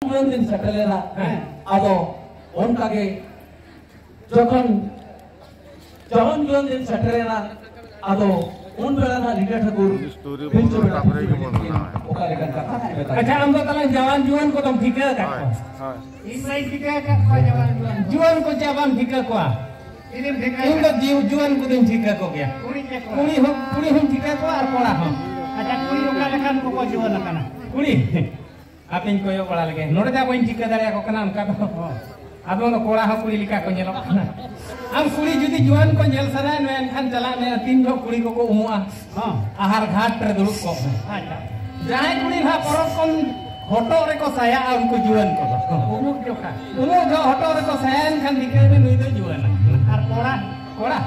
दिन सेटलेना आदो उनकागे जखन जवन जुवन दिन सेटलेना आदो उन बेला ना लीडर ठाकुर पिंचो बेटा ओका लेकर कथा है अच्छा हम तो तला जवान जुवन को तुम ठीक है हां इन नहीं ठीक है का जवान जुवन को जवान ठीक है को इन तो जुवन को तुम ठीक है को गया कुड़ी हम ठीक है को और कोड़ा हम अच्छा कुड़ी ओका लेकर को जुवन kana कुड़ी आपन को यो बड़ा लगे नोड़े जा बइन ठीक दाड़े को kana उनका तो आदो तो कोड़ा हो कुड़ी लिका को नेलो हम कुड़ी जुदी जुआन को जेल सराय में एनखान चला ने तीन जो कुड़ी को उमुआ हां आहार घाट रे दुरुप को अच्छा जाय कुड़ी भा परब कोन होटो रे को साया उनको जुआन को उमुक जो का उमु जो होटो रे को साया एनखान दिखे में नुई दो जुआन और कोड़ा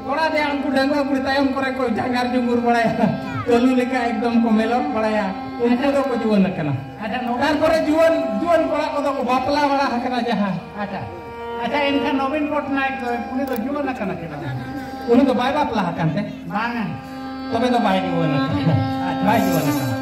कोड़ा दे उनको डंगो कुड़ी तायम करे को जांगार जुंगुर बड़ाया तोलू लेका एकदम को मेलोक बड़ाया उनको दो को जुआन कना अच्छा नोकार करे जुआन कोड़ा को दो बापला बड़ा हकना जहां अच्छा इनका नवीन पटनायक उन्हें तो जुआन कना के उन्हें तो बाय बापला हकन ते बांगा तबे तो बाय जुआन बाय जुआन कना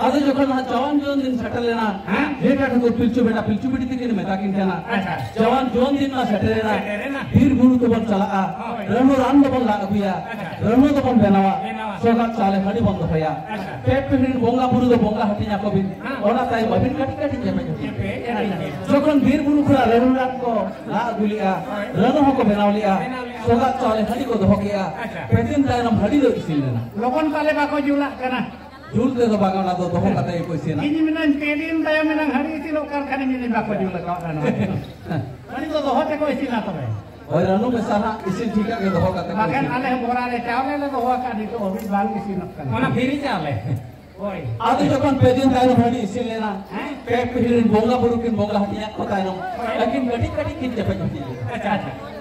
आदो जखन जवान जुवन दिन सेटलेना लीडर ठाकुर पिलचु बेटी तकिन मेता किन केना जवान जुवन दिन ना सेटलेना बीर बुरु तो बन चला रनु रान तो बन ला अगुया रनु तो बन बेनावा सोगा चाले हडी बंद होया पे पिहिन बोंगा बुरु तो बोंगा हटिया को बिन ओना ताई बबिन काटी काटी जेमे जखन बीर बुरु खुला रनु रान को ला अगुलिया रनु हको बेनावलिया सोगा चाले हडी को दो गया पेदिन तायनम हडी दो इसिलेना लोगन पाले बाको जुला कना जुल दे तो बागा ना तो दोहो कते कोई सेना ini minan pedin tayo minan hari iti lokal kani minin bako jula ka ano ani to doho te ko isina to be और रनु में सारा इसी ठीक है दोहो कते makan ale bora le चावले ले दोहो का दी तो अभी बाल किसी न करना ओना फेरी चावले ओय आदि जखन पेदिन तायन हडी इसी लेना पे पिहिन बोंगा बुरुकिन बोंगा हटिया कोतायनो लेकिन गटी गटी किन जपे जपे अच्छा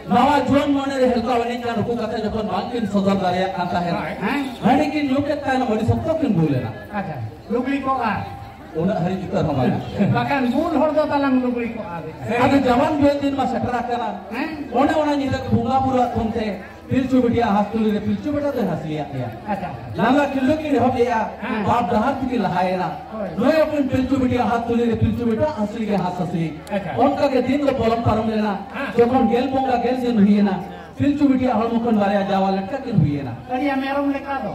नवा जुवन मने रे हेलका वने का रुको कते जखन बांकिन सदर दारिया कांता है हडी किन युके तायन बड़ी सब तो किन बोलेना अच्छा लुगली को आ उना हरी जुतर हमारा makan bul hor do talang lugli ko ade आदि जवान जुवन दिन मा सटरा कना ओने ओना निदा बोंगा बुरा थोंते पिलचु बिटिया हाथ तुली रे पिलचु बेटा दे हसलिया या अच्छा लाला किलो की हो गया बाप दहात की लहायना नोय अपन पिलचु बिटिया हाथ तुली रे पिलचु बेटा हसली के हाथ हसली उनका के दिन लो पोलम पारम लेना जखन गेल बोंगा गेल दिन हुई ना पिलचु बिटिया हलमुखन बारे जावा लटका के हुई ना करिया मेरम लेका दो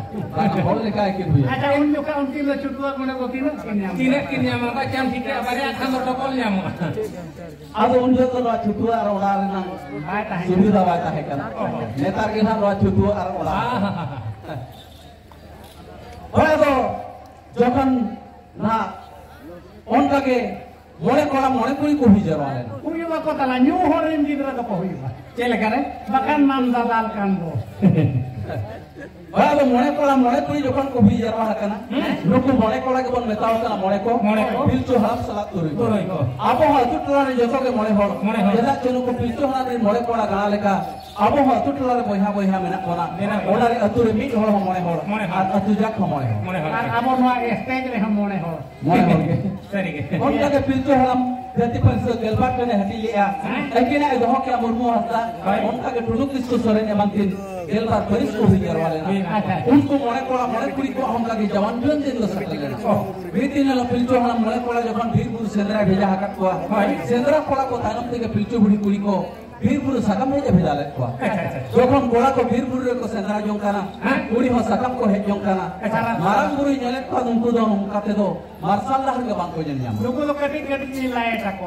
होल लेका के हुई अच्छा उन जो का उनकी लो चुटुआ कोने को तीन किन्या मा चाम ठीक है बारे खान तो टोल न्याम अब उन जो तो चुटुआ और उड़ा ना बात है सुविधा बात है कना नेतार के ना रो चुटुआ और उड़ा ओए तो जखन ना उनका के मोड़े कोड़ा मोड़े कुड़ी को भी जरवाले हुईवा को तला न्यू होरिन गिदरा को हुईवा चले करे बकन मान दादाल कांदो ओए मोड़े कोड़ा मोड़े कुड़ी जखन को भी जरवा हकना नुकु मोड़े कोड़ा के बन मेताव कना मोड़े को पिलचु हलाप सला तुरी को आबो हतु टलारे जतो के मोड़े होड़ जदा चनु को पिलचु हला रे मोड़े कोड़ा गाना लेका आबो हतु टलारे बोहा मेना कोना ओना रे अतु रे मिट होड़ मोड़े होड़ आ अतु जाक मोड़े होड़ आबो नोआ स्टेज रे हम मोड़े होड़ के सरी के ओनका के पिलचु हलाम Jadi pensil gelbat kene hati liya. Ekina ego hokya murmu hasta. Onka ke tunuk kisko sore ne mantin gelbat baris ko hijar wale na. Unko mone kuri ko hum lagi jawan juan din lo sakle. Bitin lo pilcho hana mone kola jokon Birbur sendra bheja hakat ko. Sendra kola ko tanam tege pilcho budi kuri ko Birbur sakam heja bheja le ko. Jokon kola ko Birbur ko sendra jong kana. Kuri ho sakam ko he jong kana. Marang buru nyale ko unko do kate do marsal lah ke bang ko nyam. Nuku lo katik ni light aku.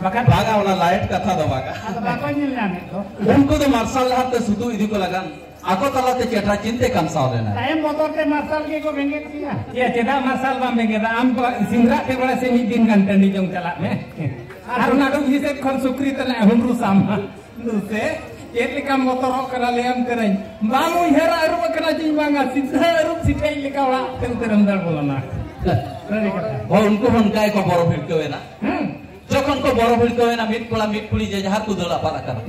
Maka baga wala light kata do baga. Apa nyam itu? Unko do marsal lah te sudu idi ko lagan. Ako tala te cetra cinte kam saule na. Saya motor te marsal ke ko benget dia. Ya cetra marsal bang benget am ko sindra te bala se midin kan tandi jong cala me. Aruna do hiset kon sukri te na humru sama. Duse Ketika motor kena liam keren, bangu hera aru kena jimbanga, sisa aru sita ini kawala terus dal bolana. Oh, unko honkai ko boro bhilko na. Jokon ko boro bhilko na mit puli je jahar ku dola parakar.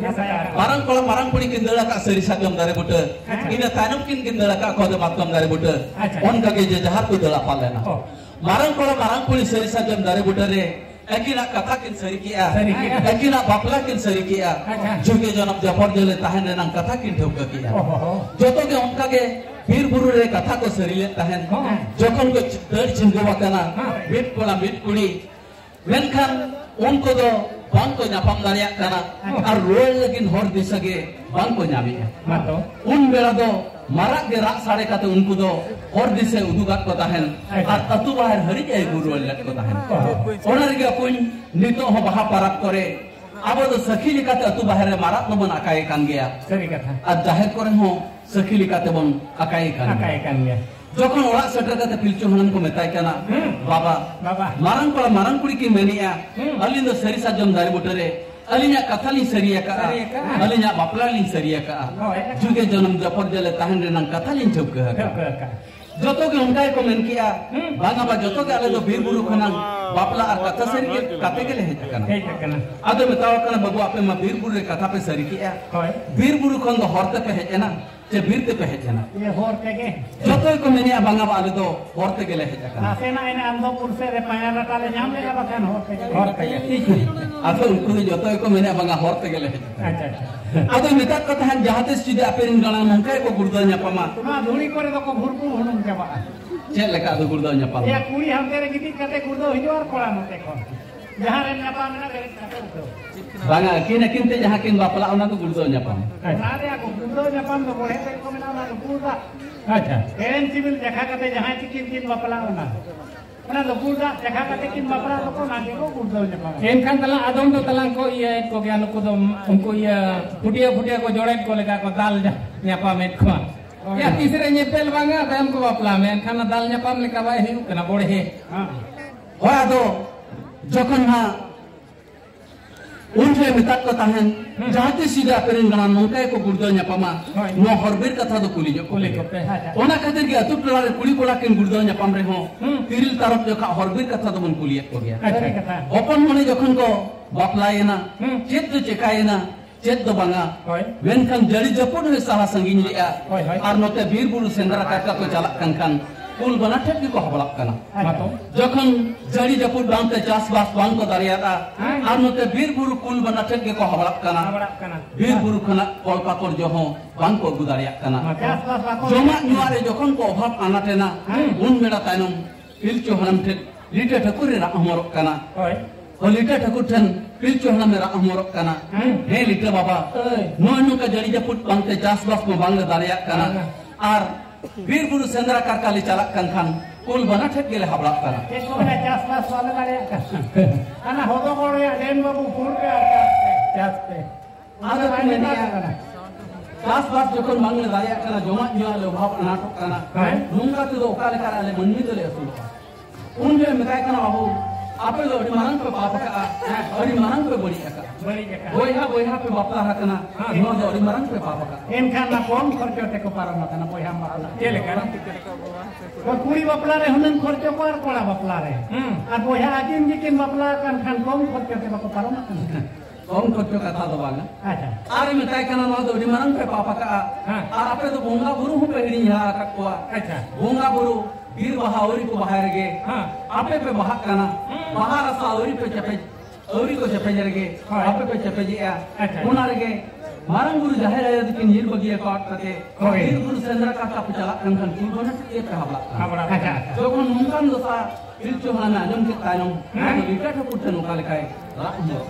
Marang puli kindala ka seri sagam dare buta. Ina tanam kin kindala ka ko de matkam dare buta. On ka ge je jahar ku dola palena. Marang puli seri sagam dare buta re. Ekina katakin serikia, ekina baplakin serikia, juga janab japor jele tahan renang katakin dhauka kia. Joto ke onka ke Birburu re kata ko serile tahan, jokon ko dari cinggawa kana, bit kuli, menkan onko do bangko nyapam dariak kana, ar roel lagin hor disage bangko nyami. Bela do marak ge rak sare kata unku do hor dise udugat ko tahan, ar tatu bahar hari jai guru let ko tahan. Onar ge apun nito ho baha parak kore, abo do sakili kata atu bahar marak no bon akai kan gea. Seri kata. Ar jahir kore ho sakili kata bon akai kan. Akai kan gea. Jokon orak seter kata pilcu hanan ko metai kana, baba. Marang kuri ki menia, alin do seri sajam dari butare. Alinya katali seriya ka, alinya baplalin seriya ka. Juga janam japor jale tahan renang katalin jauh ke. Joto ke onkai ko men kia, banga ba joto ke ale do Birburu khanang bapla ar kata seri ke kate ke lehe jakana. Ado metawa kana babu ape ma Birburu re kata pe seri kia. Birburu khon do horte pe hejena, je birte pe hejena. Ye horte ke. Joto ko menia banga ba ale do horte ke lehe jakana. Asena ene ando purse re payara tale nyam le bakan horte ke. Horte ke. Ado unku joto ko menia banga horte ke lehe. Ado metak ko tahan jahate sidi aperin gana mongkai ko gurdo nyapama. Tuma dhuli kore do ko bhurpur hunum jaba. Cek leka ado gurdo nyapama. Ya kuri hamte re giti kate gurdo hijo ar kola mote ko. Jahan re nyapama na beres kate udo. Banga kine kinte jaha kin bapla ona to gurdo nyapama. Nade aku gurdo nyapam do boleh te ko mena na gurda. Acha. Eren civil dekha kate jahan kin bapla ona. Mana do gurda dekha kate kin bapla do ko na ko gurdo nyapama. Enkan talang adom do talang ko iya ko gyan ko do unko iya putia ko joret ko lega ko dal nyapamet ko. Ya tisere nyepel banga tayam ko bapla men khana dal nyapam leka bai hiu kana bore he. Hoya do jokon ha unje metak ko tahan jahate sida aperin gana mongkai ko gurdo nyapama no horbir katha do kuli ko. Ona khatir ge atu plare kuli kola kin gurdo nyapam re ho tiril taraf joka horbir katha do bon kuli ko gya. Opon mone jokon ko baplaena chet do chekaena chet do banga menkan jari japon he saha sangin liya ar note Birburu sendra kaka ko jalak kan kul bana tek ko habalak kana jokon jari japon bangte chas bas bang ko dariata ar note Birburu kul bana tek ko habalak kana Birburu khana kolpa kor joho bang ko gudariak kana joma nyuare jokon ko obhab anatena un meda tainom pilcho hanam tek lite thakure ra amorok kana Lita Thakur ten pilcu hana mera amorok kana. He lita baba. Nono ka jari japut bangte jas bas mo bangla dariak kana. Ar Birburu sendra karkali calak kan kul bana thek gele hablak kana. Eko na jas bas wala dariak kana. Ana hodo kore den babu pur ke jas pe. Ada menia kana. Jas bas jokon bangla dariak kana joma nyo le bhab anatok kana. Nunga tu do okale kara le manni dole asul. Unje metai kana babu apa lo di mana pe papa ka di mana pe bori ka boyha pe bapla hakana no do di mana pe papa ka en kan na kom kharcho te ko param kana boyha bapla chele kana ko kuri bapla re hunan kharcho ko ar kola bapla re ar boyha ajin jikin bapla kan kom kharcho te ko param kana kom kharcho ka tha do banga acha are metai kana no do di mana pe papa ka ar ape do bunga buru hu pe hiri ha ka ko acha bunga buru bir baha auri ko bahar ge ape pe baha kana baha rasa auri pe chape auri ko chape jarge ape pe chape ji ya unar ge marang guru jahir ayat kin hir bagi ko atte hir guru sendra ka ka pacala kan tu bona e pe habla jokon mungkan dosa pilchu hana ajam ke tayong lita ta putan ukal kai ra umur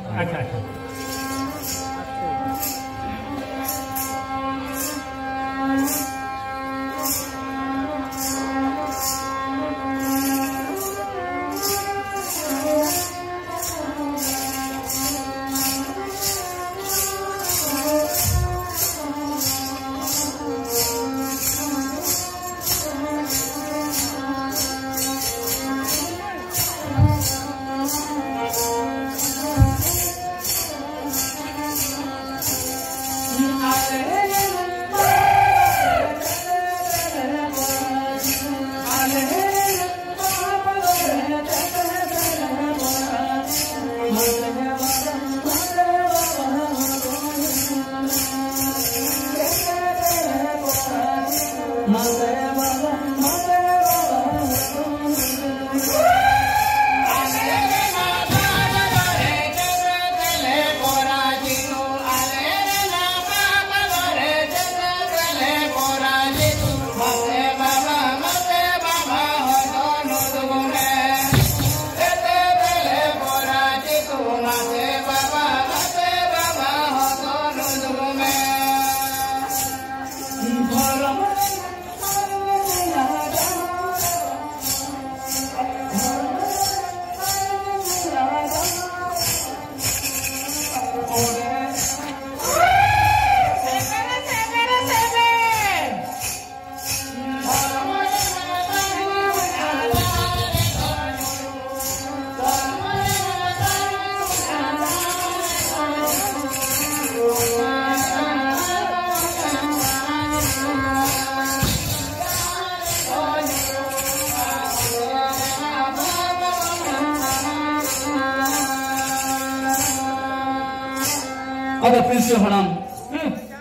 ada pilchu hanam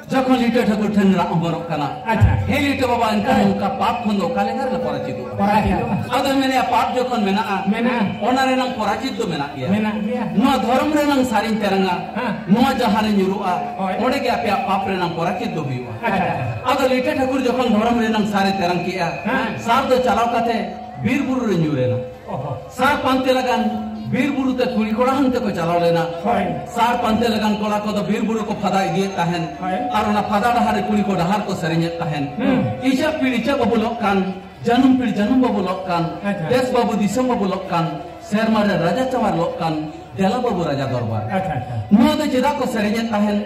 जखन लिटे ठाकुर ठन रामबरक कना अच्छा हे लिटे बाबा इनका उनका पाप खंदो कालेंगर ले पराजित other मेने पाप जखन मेना ओना रेनंग पराजित दो मेना गया नो धर्म रेनंग सारिन तेरंगा नो जहारे न्युरुआ ओडे के आपया पाप रेनंग पराजित दो बिवा अदर लिटे ठाकुर जखन धर्म रेनंग सारे तेरंग किया सार दो चलाव काते बीर बुरु रे न्युरेना सार पांते लगान बीर बुरु ते कुड़ी कोड़ा हंते को चलाव लेना सार पांते लगन कोड़ा को तो बीर बुरु को फदा इदिए ताहन और ना फदा डहारे कुड़ी को डहार को सरिञे ताहन इचा पीड़िचा बबुलक कान जन्म पीड़ जन्म बबुलक कान देश बाबू दिसम बबुलक कान शेरमारे राजा चमार लोक कान देला बाबू राजा दरबार नो तो चेदा को सरिञे ताहन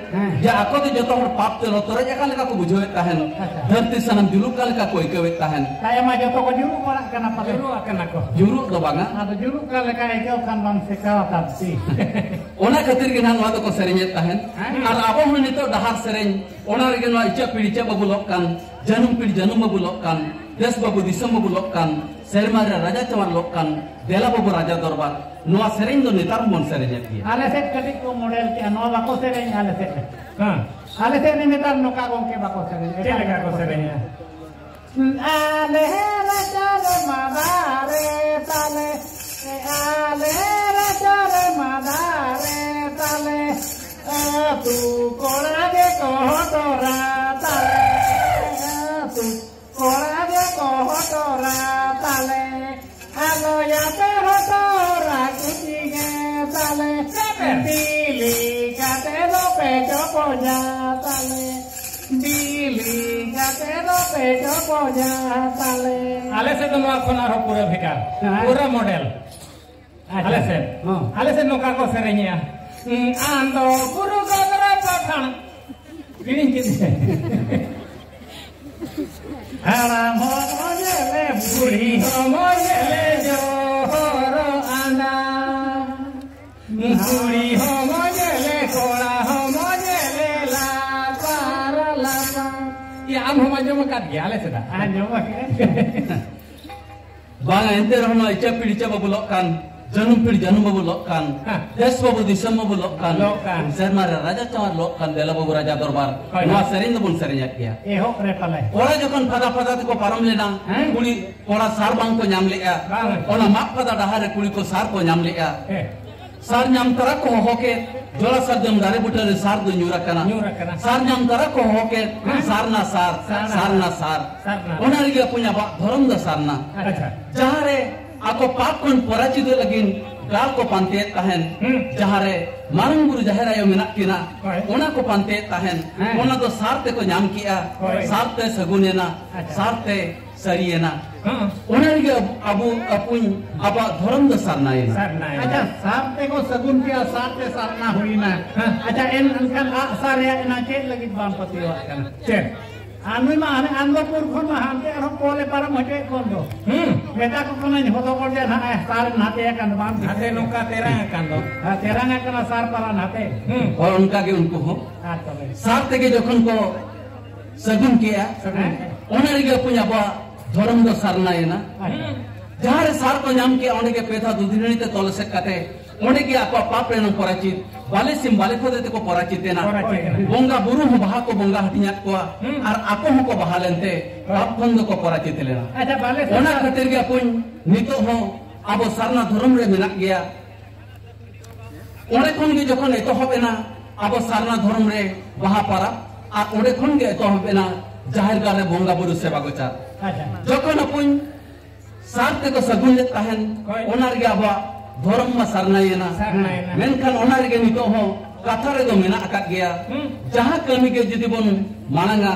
या आको तो जतो हर पाप ते लोतरे एका लेका को बुझोए ताहन धरती सनम जुलुक का लेका कोई केवे ताहन kaya ma joto ko juru ora kana pale juru kana ko जुरुक दो बांगा ada juru ka leka ekau kan bang sekau tapi ओना खातिर के नान वादो को सरिञे ताहन और आबो हन नितो डहार सरिñ ओना रे नो इचा पीड़िचा बबुलक कान जन्म पीड़ जन्म बबुलक कान देश बाबू दिसम बबुलक कान शेरमारे राजा चमार लोक कान देला बाबू राजा दरबार नोआ सरिñ दो नेतार मन सरिञे किया ale set kali ko model ke no bako sereng ale set ale set ni metar no ka gong ke bako sereng ele ka ko sereng ale raja re madare tale ale raja re madare tale tu kora de ko tora tale tu kora de ko tora tale alo ya te tora kucing tale dili kate lo pecho polla tale dili kate lo pecho polla tale ale se no akona ro pura bhekar pura model ale se no ka ko serenya ando puru godra pathan kiring kide hara mojele buri mojele johoro anda buri mojele kola mojele la para la ya am hom kat gya le seda anjom बांगा एंते रहना इचा पीड़िचा बबुलक कान janum pir janum babu lokkan des babu disam babu lokkan Lokkan. sermare raja cawar lokkan dela babu raja dorbar Koi. noa sering do bun sering ya Ehok repalai. ora jokon pada pada ko param lena kuli ora sar bang ko nyam lea Bang. ona mak pada dahare kuli ko sar ko nyam lea sar nyam tara ko hoke jola sadam dare butare sar do nyura kana Nyurakana. sar nyam tara ko hoke sarna sar Sarna. sarna sar Sarna. ona riga punya ba dhorom da sarna Acha. jahare ako pakon porachito lagin gal ko pante tahen jahare marang guru jahera yo menak kina Koi. ona ko pante tahen ona do sarte ko nyam kia Koi. sarte sagunena Acha. sarte sariena ona riga abu apun aba dhorom da sarna ina Sarna. Acha sampai ko sagun kia sampai sarna huina. Acha en angkan sarya ena cek lagi bang patiwa kan. Cek. Anu mah ane Andopur khon mah hante arok pole para mate kon do. Meta ko kono ni hoto kor jan ha sar nate kan bang. Hate nongka terang kan do. Ha terang kan sar para nate. और उनका के उनको हो Acha. सार तेगे जखन को सगुन किया Sagun. ओना रिगे पुnya बा धर्म दो सरना है ना जहारे सार को नाम के ओने के पेथा दुधिनी ते तोल से कते ओने के आपा पाप रेन पराचित बाले सिम बाले को देते को पराचित ना Poracit ना। बोंगा बुरु हो बहा को बोंगा हटिया को और आपो हो को बहा लेनते पाप बंद को पराचित लेना Acha bale ओना खातिर के पुन नितो हो अब सरना धर्म रे मेना गया ओने खन के जखन एतो होबेना अब सरना धर्म रे बहा पारा आ ओने खन के एतो होबेना जाहिर गारे बोंगा बुरु सेवा गोचार Acha. जखन अपन सारते को सगुन ले ताहेन Koi. ओनार गे अब धर्म मा सरनायना Sarnaena. मेनखान ओनार गे नितो हो कथा रे दो मेना अकात गया जहां कमी के जदि बन मानंगा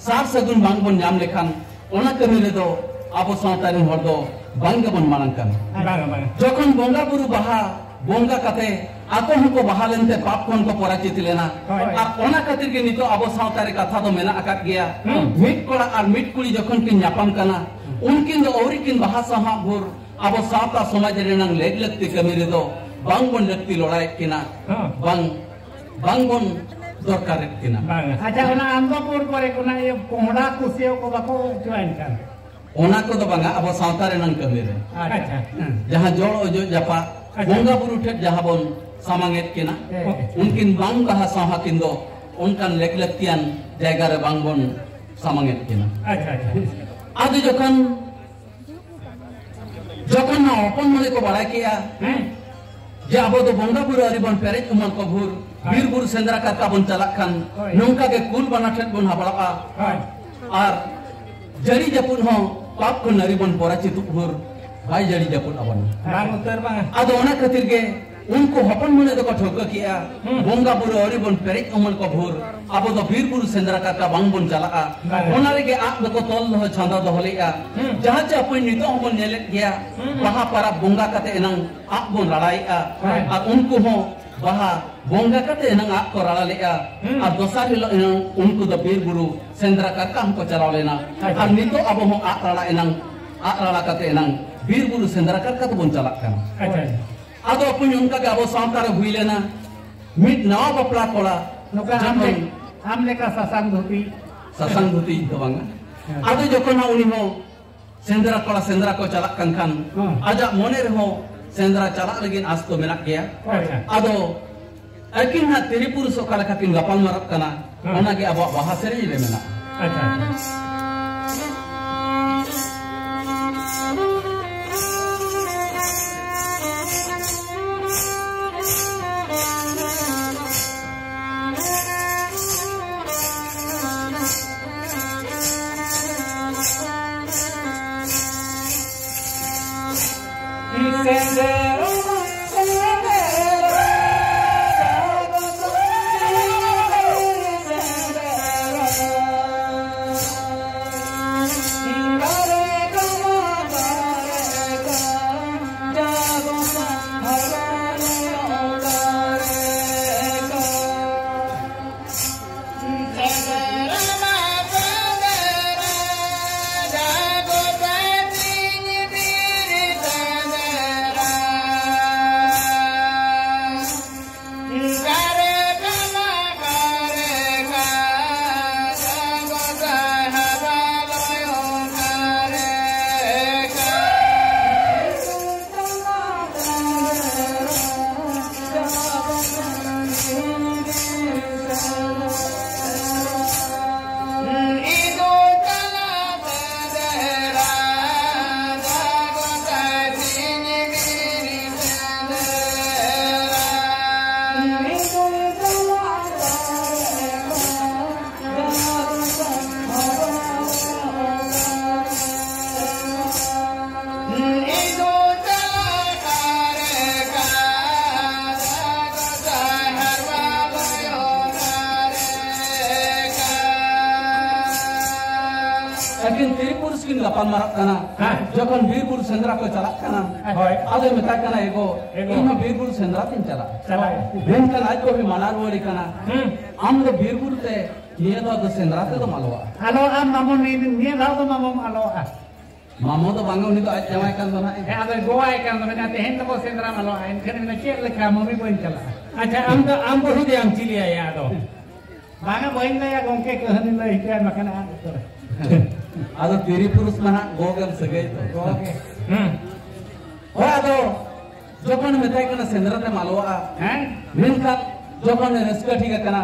सार सगुन बांग बन नाम लेखान ओना कमी रे दो अब सावतारिन हर दो बांग बन मानंगकान Bang bang. जखन बोंगा बुरु बहा बोंगा कते आको हमको बहा लेनते पाप कोन को पराचित लेना Koi. और ओना खातिर के नितो अब सावतारे कथा दो मेना अकात गया मिट कोड़ा और मिट कुड़ी जखन के न्यापम कना उनकिन दो औरिकिन बहा सहा भुर अब सावता समाज रे नंग लेग लगती कमी रे दो बांग बन लगती लड़ाई किना बांग बांग बन दरकार किना Bang. Acha ona Andopur kore kuna ye kohda kusio ko bako join kan. ओना को दो बांगा अब सावता रे नंग कमी रे Acha. जहां जोड़ ओजो जपा बोंगा बुरु ठेट जहां बन सामांगेत किना उनकिन बांग बहा सहा किंदो उनकान लेग लगतियान जायगा रे बांग बन सामांगेत किना Acha acha. आदि जखन जखन ना अपन मने को बड़ा किया जे अब तो बोंगा बुरु अरि बन पेरेज उमर को भूर वीर बुरु सेंद्रा का बन चलाक खान नौका के कुल बना ठेट बन हबड़ा और जड़ी जपुन हो पाप को नरी बन पराचित भूर भाई जड़ी जपुन अबन Bang utar bang. आदो ओना खातिर के उनको हपन मने तो ठोक किया बोंगा बुरु अरि बन पेरेज उमर को भूर अब तो वीर बुरु सेंद्रा का बांग बन चलाका ओना रे के आ दको तोल हो छांदा दोहलेया जहां चे अपन नितो हमन नेले गया वहां पर बोंगा कते एनंग आ बन लड़ाईआ और उनको हो वहां बोंगा कते एनंग आ को लड़ा लेया और दोसर हिलो एनंग उनको द वीर बुरु सेंद्रा का काम को चलाव लेना और नितो अब हो आ लड़ा एनंग आ लड़ा कते एनंग वीर बुरु सेंद्रा का तो बन चलाक खान Acha. आदो अपन उनका के अब सावतार हुई लेना मिट नवा बपला कोड़ा Nuka amle ka sasang dhuti. ससंग धुती दबांगा आदो जखन ना उनी हो सेंद्रा कोड़ा सेंद्रा को चलाक कान खान आजा मोने रे हो सेंद्रा चलाक लगिन आज तो मेना गया Acha. आदो अकिन ना त्रिपुर सोकाल खातिन गपाल मारक कना ओना के अब बाहा सेरी रे मेना Acha. akin tiripur skin gapal marak kana jokon birbur sendra ko chalak kana ado meta kana ego ino birbur sendra tin chala ben kan aj ko bi manar wori kana amdo birbur te niya do sendra te do malwa alo am mamon ni daw to mamom alo mamo to bangau ni to aj jamai kan dona ado goa kan dona te hen to sendra malo en kan na che lekha mami boin chala acha am ko hudi am chilia ya do banga boin na ya gongke ke hanin la ikan makana ado tiripur mana gogam sagai to goge ado jokon meta kana sendra te malwa men kan jokon reska ठीक है kana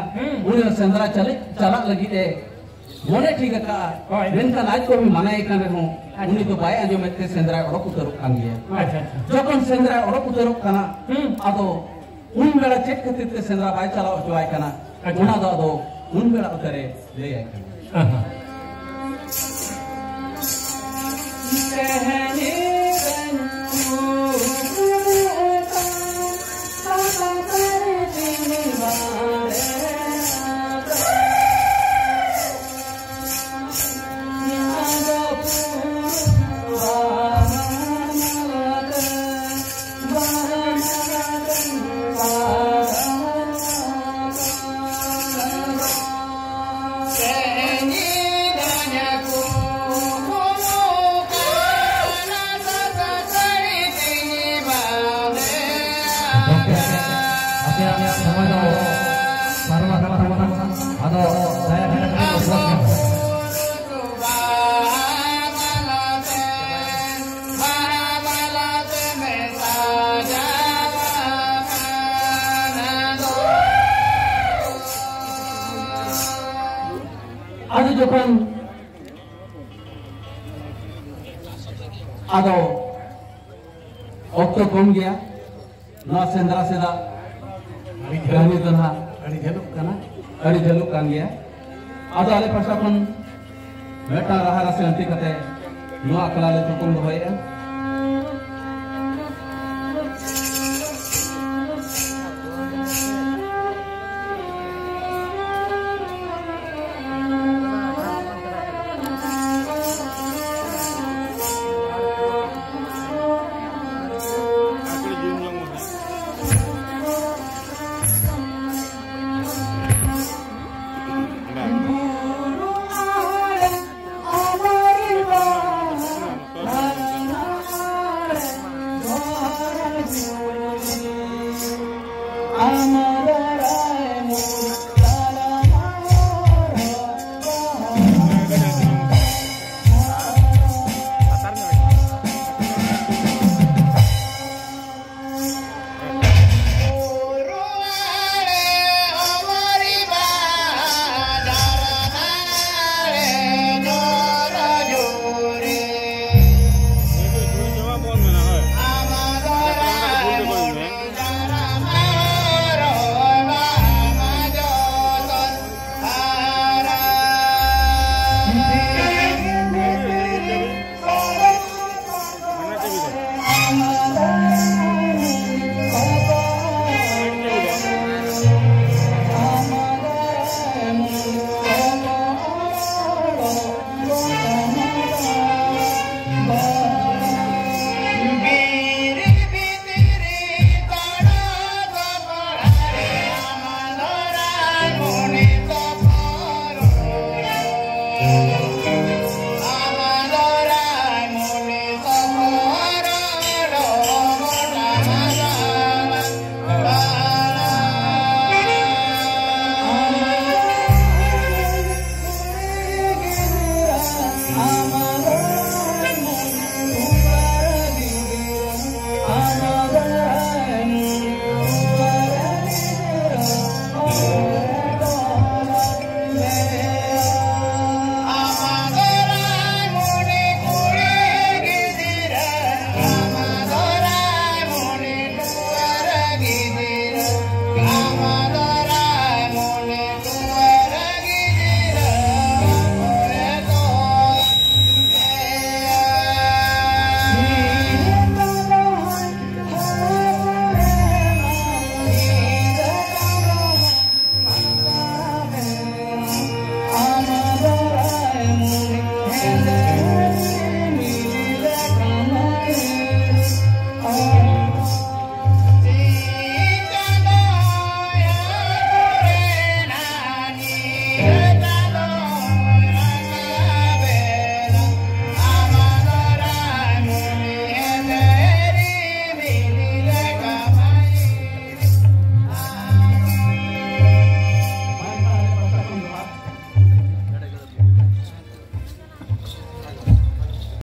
uni sendra chala lagi de mone ठीक है का men kan aj ko bi manai kan ho uni to bai anjo mette sendra odok utaruk kan dia acha jokon sendra odok utaruk kana ado un bela check khatir te sendra bai chala joai kana una do ado un bela utare le ai kana jokon ado okto kom gaya no sendra seda gani tanha adi jaluk kan gaya ado ale pasapun meta rahara se anti kate no akala le tukum hoye